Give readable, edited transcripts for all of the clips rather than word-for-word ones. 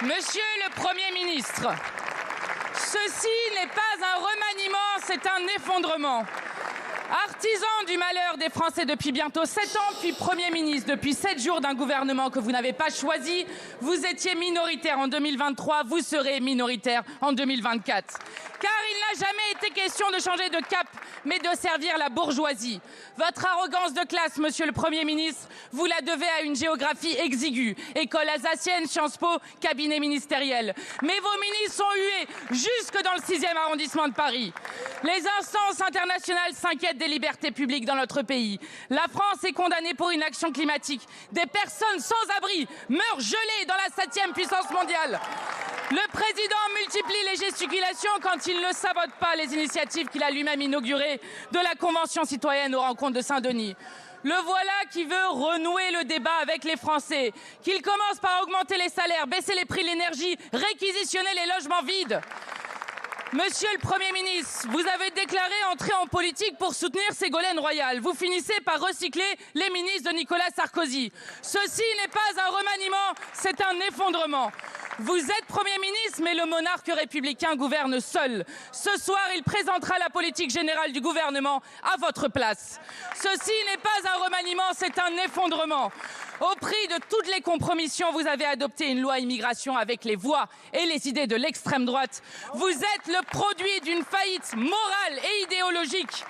Monsieur le Premier ministre, ceci n'est pas un remaniement, c'est un effondrement. Artisan du malheur des Français depuis bientôt 7 ans, puis Premier ministre depuis 7 jours d'un gouvernement que vous n'avez pas choisi, vous étiez minoritaire en 2023, vous serez minoritaire en 2024. Car il n'a jamais été question de changer de cap, mais de servir la bourgeoisie. Votre arrogance de classe, monsieur le Premier ministre, vous la devez à une géographie exiguë. École alsacienne, Sciences Po, cabinet ministériel. Mais vos ministres sont hués jusque dans le 6e arrondissement de Paris. Les instances internationales s'inquiètent des libertés publiques dans notre pays. La France est condamnée pour inaction climatique. Des personnes sans abri meurent gelées dans la 7e puissance mondiale. Le président multiplie les gesticulations quand il ne sabote pas les initiatives qu'il a lui-même inaugurées de la Convention citoyenne aux rencontres de Saint-Denis. Le voilà qui veut renouer le débat avec les Français, qu'il commence par augmenter les salaires, baisser les prix de l'énergie, réquisitionner les logements vides. Monsieur le Premier ministre, vous avez déclaré entrer en politique pour soutenir Ségolène Royal. Vous finissez par recycler les ministres de Nicolas Sarkozy. Ceci n'est pas un remaniement, c'est un effondrement. Vous êtes Premier ministre, mais le monarque républicain gouverne seul. Ce soir, il présentera la politique générale du gouvernement à votre place. Ceci n'est pas un remaniement, c'est un effondrement. Au prix de toutes les compromissions, vous avez adopté une loi immigration avec les voix et les idées de l'extrême droite. Vous êtes le produit d'une faillite morale et idéologique.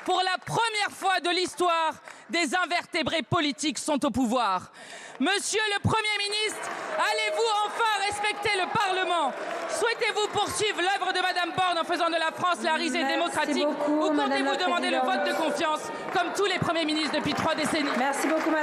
Pour la première fois de l'histoire, des invertébrés politiques sont au pouvoir. Monsieur le Premier ministre, allez-vous enfin respecter le Parlement? Souhaitez-vous poursuivre l'œuvre de Madame Borne en faisant de la France la risée démocratique ou comptez-vous demander le vote de confiance comme tous les premiers ministres depuis 3 décennies? Merci beaucoup, Madame.